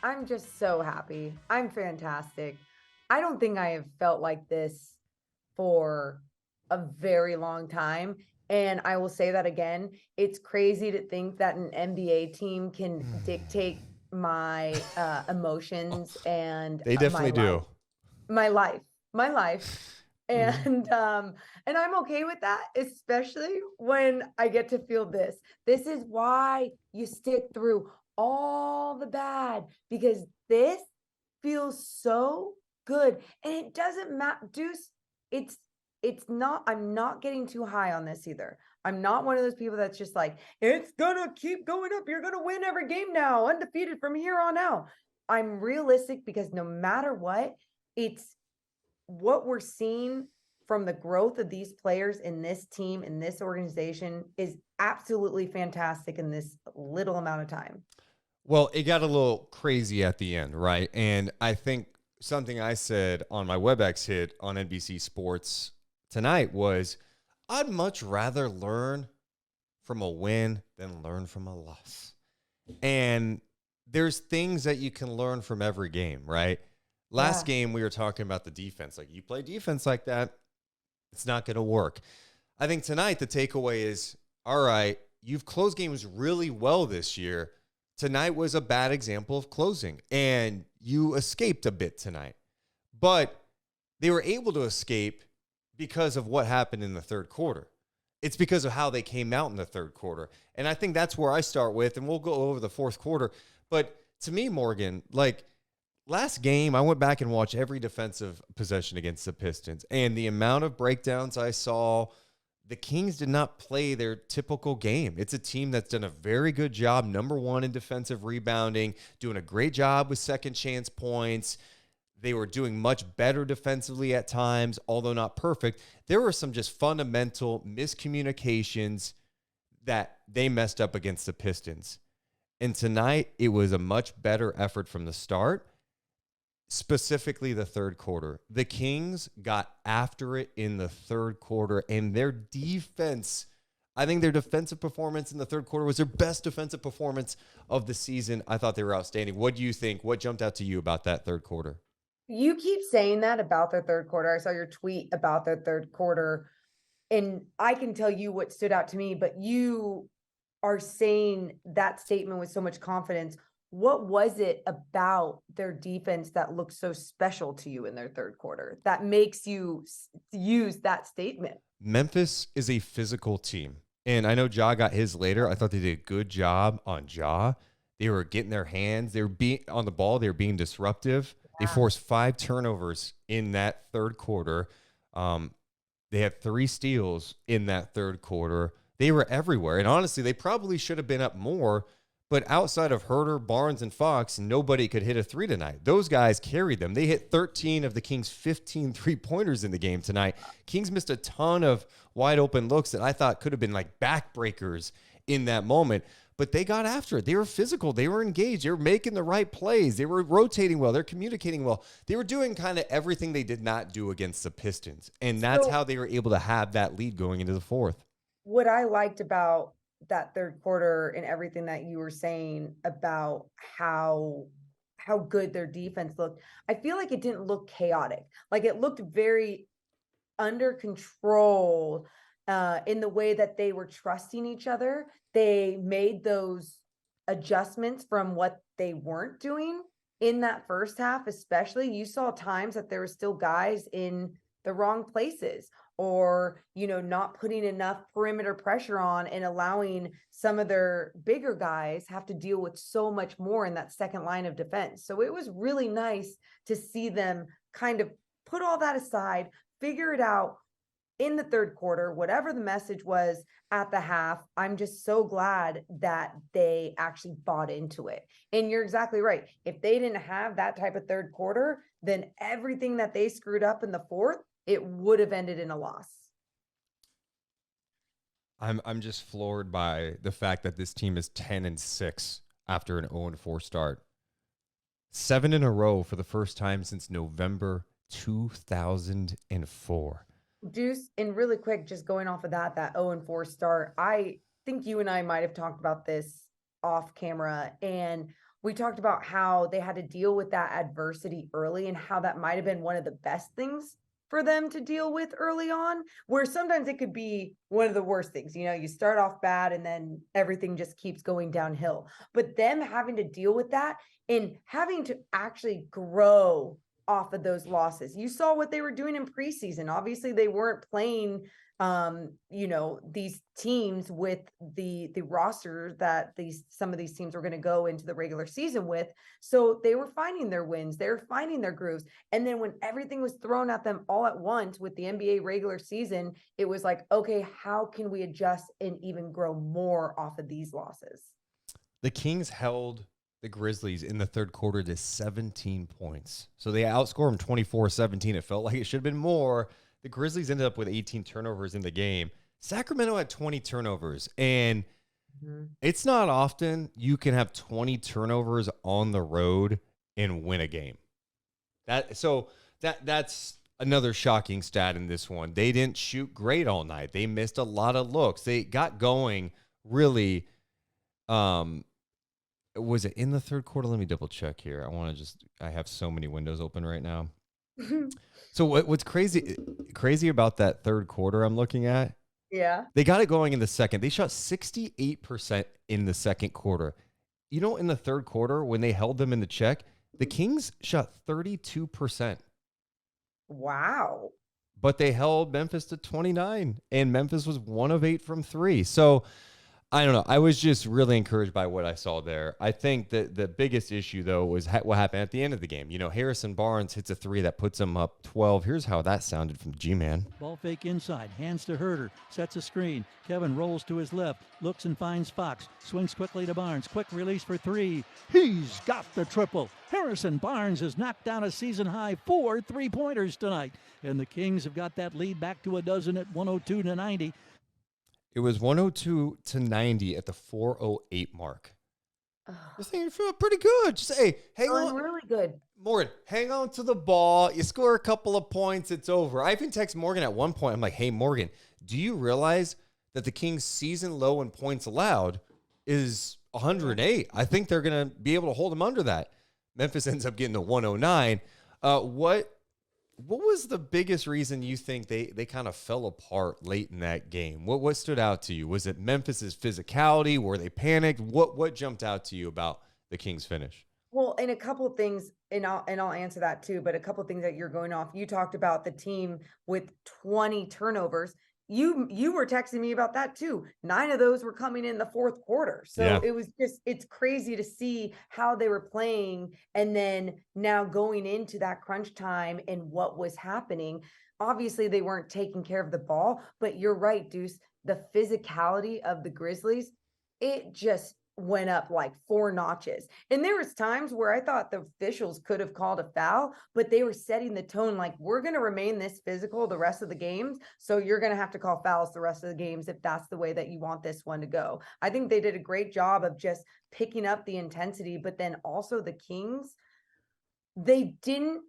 I'm just so happy. I'm fantastic. I don't think I have felt like this for a very long time. And I will say that again. It's crazy to think that an NBA team can dictate my emotions and They my definitely life, do. my life, my life. Mhm. And I'm okay with that, especially when I get to feel this. This is why you stick through all the bad, because this feels so good. And it doesn't matter, Deuce. It's it's not, I'm not getting too high on this either. I'm not one of those people that's just like, it's gonna keep going up. You're gonna win every game now, undefeated from here on out. I'm realistic because no matter what, it's what we're seeing from the growth of these players in this team, in this organization, is absolutely fantastic in this little amount of time. Well, it got a little crazy at the end, right? And I think something I said on my WebEx hit on NBC Sports tonight was I'd much rather learn from a win than learn from a loss. And there's things that you can learn from every game, right? Last Yeah. game, we were talking about the defense. Like, you play defense like that, it's not going to work. I think tonight the takeaway is all right, you've closed games really well this year. Tonight was a bad example of closing, and you escaped a bit tonight. But they were able to escape because of what happened in the third quarter. It's because of how they came out in the third quarter. And I think that's where I start with, and we'll go over the fourth quarter. But to me, Morgan, like last game, I went back and watched every defensive possession against the Pistons, and the amount of breakdowns I saw, the Kings did not play their typical game. It's a team that's done a very good job, number one in defensive rebounding, doing a great job with second chance points. They were doing much better defensively at times, although not perfect. There were some just fundamental miscommunications that they messed up against the Pistons. And tonight, it was a much better effort from the start, specifically the third quarter. The Kings got after it in the third quarter, and their defense, I think their defensive performance in the third quarter was their best defensive performance of the season. I thought they were outstanding. What do you think? What jumped out to you about that third quarter? You keep saying that about their third quarter. I saw your tweet about their third quarter, and I can tell you what stood out to me, but you are saying that statement with so much confidence. What was it about their defense that looked so special to you in their third quarter that makes you use that statement? Memphis is a physical team. And I know Ja got his later. I thought they did a good job on Ja. They were getting their hands. They were being on the ball. They were being disruptive. They Yeah. forced 5 turnovers in that third quarter. Um, they had 3 steals in that third quarter. They were everywhere. And honestly, they probably should have been up more. But outside of Herter, Barnes, and Fox, nobody could hit a three tonight. Those guys carried them. They hit 13 of the Kings' 15 3-pointers in the game tonight. Kings missed a ton of wide open looks that I thought could have been like backbreakers in that moment. But they got after it. They were physical. They were engaged. They were making the right plays. They were rotating well. They're communicating well. They were doing kind of everything they did not do against the Pistons. And that's So how they were able to have that lead going into the fourth. what I liked about that third quarter and everything that you were saying about how good their defense looked, I feel like it didn't look chaotic. Like it looked very under control in the way that they were trusting each other. They made those adjustments from what they weren't doing in that first half, especially. You saw times that there were still guys in the wrong places, or not putting enough perimeter pressure on and allowing some of their bigger guys have to deal with so much more in that second line of defense. So it was really nice to see them kind of put all that aside, figure it out in the third quarter, whatever the message was at the half. I'm just so glad that they actually bought into it. And you're exactly right. If they didn't have that type of third quarter, then everything that they screwed up in the fourth, it would have ended in a loss. I'm just floored by the fact that this team is 10-6 after an 0-4 start. 7 in a row for the first time since November 2004. Deuce, and really quick, just going off of that 0-4 start, I think you and I might have talked about this off camera. And we talked about how they had to deal with that adversity early and how that might have been one of the best things for them to deal with early on, where sometimes it could be one of the worst things. You know, you start off bad and then everything just keeps going downhill. But them having to deal with that and having to actually grow off of those losses. You saw what they were doing in preseason. Obviously, they weren't playing these teams with the roster that some of these teams were going to go into the regular season with. So they were finding their wins, they were finding their grooves. And then when everything was thrown at them all at once with the NBA regular season, it was like, okay, how can we adjust and even grow more off of these losses? The Kings held the Grizzlies in the third quarter to 17 points. So they outscored them 24-17. It felt like it should have been more. The Grizzlies ended up with 18 turnovers in the game. Sacramento had 20 turnovers. And it's not often you can have 20 turnovers on the road and win a game. That's another shocking stat in this one. They didn't shoot great all night. They missed a lot of looks. They got going really. Was it in the third quarter? Let me double check here. I have so many windows open right now. So what's crazy about that third quarter I'm looking at? Yeah. They got it going in the second. They shot 68% in the second quarter. You know, in the third quarter, when they held them in the check, the Kings shot 32%. Wow. But they held Memphis to 29, and Memphis was 1 of 8 from 3. So I don't know. I was just really encouraged by what I saw there. I think that the biggest issue, though, was what happened at the end of the game. You know, Harrison Barnes hits a 3 that puts him up 12. Here's how that sounded from G-Man. Ball fake inside, hands to Herter, sets a screen. Kevin rolls to his left, looks and finds Fox, swings quickly to Barnes, quick release for 3. He's got the triple. Harrison Barnes has knocked down a season-high 4 3-pointers tonight, and the Kings have got that lead back to a dozen at 102-90. It was 102-90 at the 4:08 mark. Just saying, you feel pretty good. Just say, hang on. Really good. Morgan, hang on to the ball. You score a couple of points, it's over. I even text Morgan at one point. I'm like, hey, Morgan, do you realize that the Kings' season low in points allowed is 108? I think they're going to be able to hold them under that. Memphis ends up getting to 109. What was the biggest reason you think they kind of fell apart late in that game? What stood out to you? Was it Memphis's physicality? Were they panicked? What jumped out to you about the Kings' finish? Well, and a couple of things, and I'll answer that too, but a couple of things that you're going off. You talked about the team with 20 turnovers. You were texting me about that too. 9 of those were coming in the fourth quarter. So Yeah. it was it's crazy to see how they were playing. And then now going into that crunch time and what was happening. Obviously, they weren't taking care of the ball, but you're right, Deuce. The physicality of the Grizzlies, it just went up like 4 notches. And there was times where I thought the officials could have called a foul, but they were setting the tone like, we're going to remain this physical the rest of the games. So you're going to have to call fouls the rest of the games if that's the way that you want this one to go. I think they did a great job of just picking up the intensity, but then also the Kings, they didn't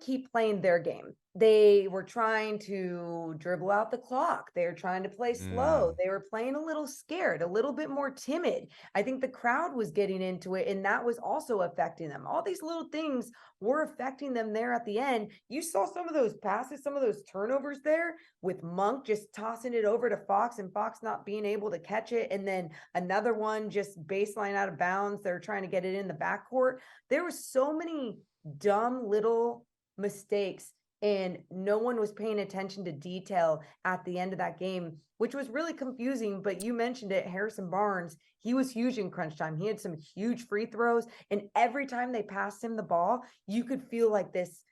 keep playing their game. They were trying to dribble out the clock. They were trying to play slow. They were playing a little scared, a little bit more timid. I think the crowd was getting into it, and that was also affecting them. All these little things were affecting them there at the end. You saw some of those passes, some of those turnovers there with Monk just tossing it over to Fox and Fox not being able to catch it. And then another one just baseline out of bounds. They're trying to get it in the backcourt. There were so many dumb little mistakes, and no one was paying attention to detail at the end of that game, which was really confusing. But you mentioned it, Harrison Barnes, he was huge in crunch time. He had some huge free throws, and every time they passed him the ball, you could feel like this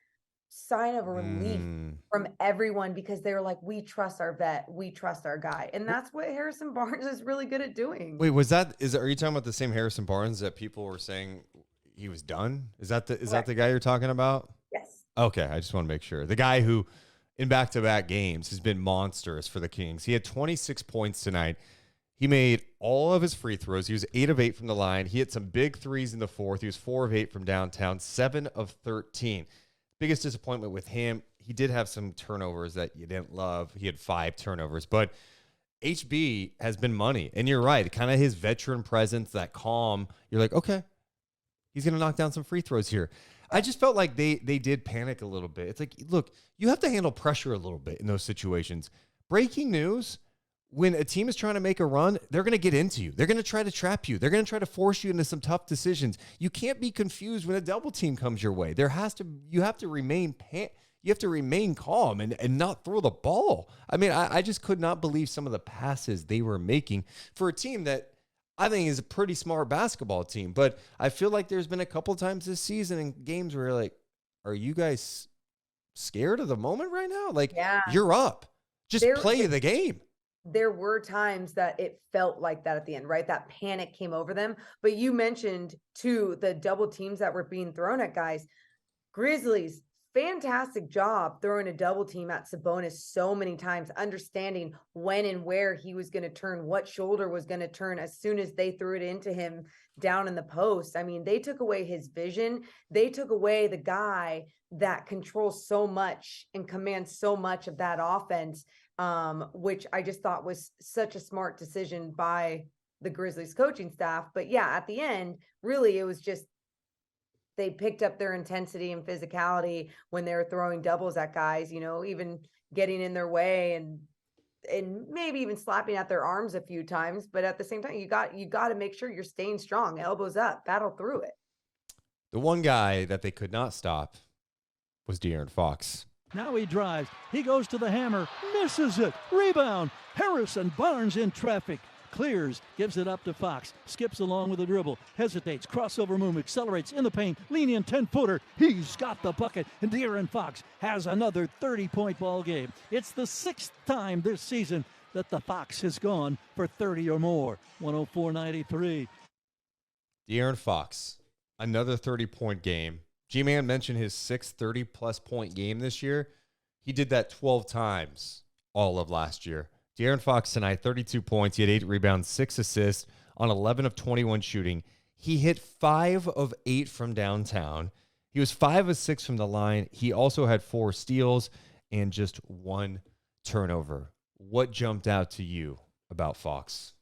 sign of relief from everyone, because they were like, we trust our vet, we trust our guy. And that's what Harrison Barnes is really good at doing. Wait, are you talking about the same Harrison Barnes that people were saying he was done? Is that the guy you're talking about? Yes. Okay, I just want to make sure. The guy who, in back-to-back games, has been monstrous for the Kings. He had 26 points tonight. He made all of his free throws. He was 8 of 8 from the line. He hit some big threes in the fourth. He was 4 of 8 from downtown, 7 of 13. Biggest disappointment with him, he did have some turnovers that you didn't love. He had 5 turnovers, but HB has been money. And you're right. Kind of his veteran presence, that calm. You're like, okay, he's going to knock down some free throws here. I just felt like they did panic a little bit. It's like, look, you have to handle pressure a little bit in those situations. Breaking news, when a team is trying to make a run, they're going to get into you. They're going to try to trap you. They're going to try to force you into some tough decisions. You can't be confused when a double team comes your way. You have to remain calm and not throw the ball. I mean, I just could not believe some of the passes they were making for a team that I think is a pretty smart basketball team. But I feel like there's been a couple times this season in games where you're like, are you guys scared of the moment right now? Like, you're up. Just play the game. There were times that it felt like that at the end, right? That panic came over them. But you mentioned, too, the double teams that were being thrown at guys. Grizzlies, fantastic job throwing a double team at Sabonis so many times, understanding when and where he was going to turn, what shoulder was going to turn as soon as they threw it into him down in the post. I mean, they took away his vision. They took away the guy that controls so much and commands so much of that offense, which I just thought was such a smart decision by the Grizzlies coaching staff. But yeah, at the end, really, it was just they picked up their intensity and physicality when they were throwing doubles at guys, even getting in their way and maybe even slapping at their arms a few times. But at the same time, you got to make sure you're staying strong, elbows up, battle through it. The one guy that they could not stop was De'Aaron Fox. Now he drives. He goes to the hammer. Misses it. Rebound. Harrison Barnes in traffic. Clears. Gives it up to Fox. Skips along with the dribble. Hesitates. Crossover move. Accelerates in the paint. Lenient 10-footer. He's got the bucket. And De'Aaron Fox has another 30-point ball game. It's the 6th time this season that the Fox has gone for 30 or more. 104-93. De'Aaron Fox. Another 30-point game. G-Man mentioned his 6th 30-plus point game this year. He did that 12 times all of last year. De'Aaron Fox tonight, 32 points. He had 8 rebounds, 6 assists on 11 of 21 shooting. He hit 5 of 8 from downtown. He was 5 of 6 from the line. He also had 4 steals and just 1 turnover. What jumped out to you about Fox?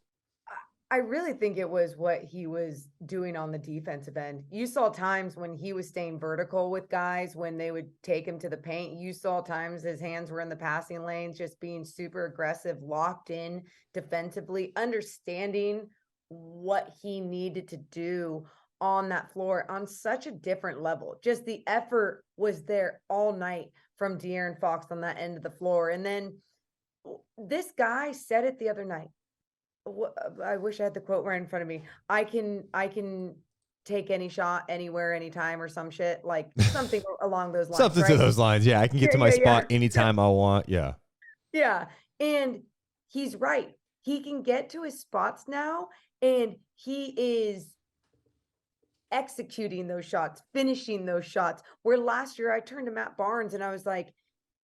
I really think it was what he was doing on the defensive end. You saw times when he was staying vertical with guys when they would take him to the paint. You saw times his hands were in the passing lanes, just being super aggressive, locked in defensively, understanding what he needed to do on that floor on such a different level. Just the effort was there all night from De'Aaron Fox on that end of the floor. And then this guy said it the other night. I wish I had the quote right in front of me. I can take any shot anywhere, anytime, or some shit, like something along those lines. Something to those lines. Yeah, I can get to my spot anytime I want. Yeah. Yeah. And he's right. He can get to his spots now, and he is executing those shots, finishing those shots. Where last year I turned to Matt Barnes and I was like,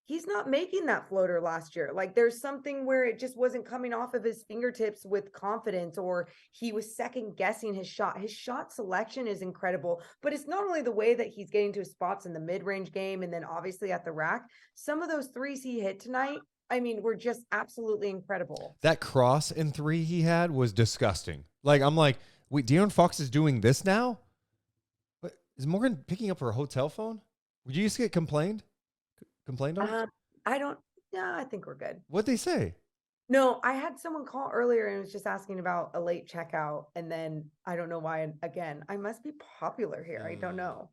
he's not making that floater last year. Like there's something where it just wasn't coming off of his fingertips with confidence, or he was second guessing his shot. His shot selection is incredible, but it's not only the way that he's getting to his spots in the mid-range game and then obviously at the rack. Some of those threes he hit tonight, I mean, were just absolutely incredible. That cross and 3 he had was disgusting. Like, I'm like, wait, De'Aaron Fox is doing this now? What, is Morgan picking up her hotel phone? Would you just get complained on? I think we're good. What'd they say? No, I had someone call earlier and was just asking about a late checkout. And then I don't know why. Again, I must be popular here. I don't know.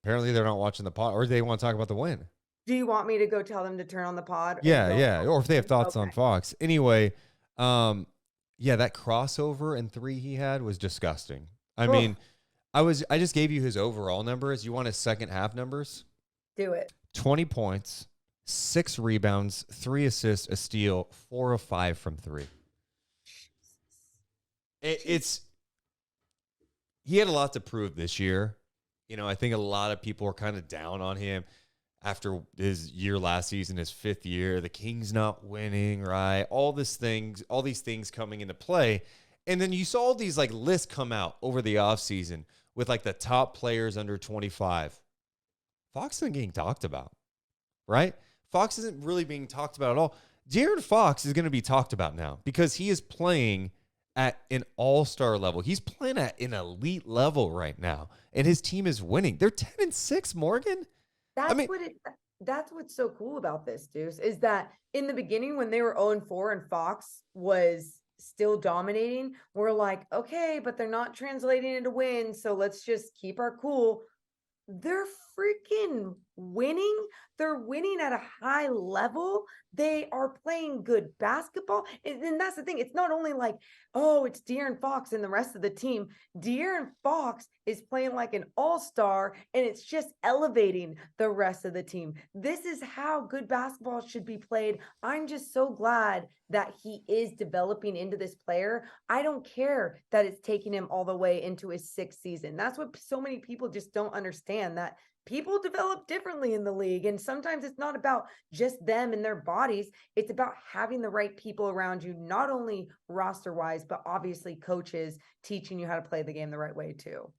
Apparently they're not watching the pod, or they want to talk about the win. Do you want me to go tell them to turn on the pod? Yeah. Or if they have thoughts on Fox. Anyway, that crossover and 3 he had was disgusting. I mean, I just gave you his overall numbers. You want his second half numbers? Do it. 20 points, 6 rebounds, 3 assists, a steal, 4 of 5 from 3. He had a lot to prove this year. I think a lot of people are kind of down on him after his year last season, his 5th year. The Kings not winning, right? All these things coming into play. And then you saw these like lists come out over the offseason with like the top players under 25. Fox isn't getting talked about, right? Fox isn't really being talked about at all. De'Aaron Fox is going to be talked about now because he is playing at an all-star level. He's playing at an elite level right now, and his team is winning. They're 10-6, Morgan. I That's mean, what it that's what's so cool about this, Deuce, is that in the beginning when they were 0-4 and Fox was still dominating, we're like, okay, but they're not translating into wins, so let's just keep our cool. They're freaking winning. They're winning at a high level. They are playing good basketball. And that's the thing. It's not only like, oh, it's De'Aaron Fox and the rest of the team. De'Aaron Fox is playing like an all-star, and it's just elevating the rest of the team. This is how good basketball should be played. I'm just so glad that he is developing into this player. I don't care that it's taking him all the way into his 6th season. That's what so many people just don't understand, that people develop differently in the league. And sometimes it's not about just them and their bodies. It's about having the right people around you, not only roster wise, but obviously coaches teaching you how to play the game the right way too.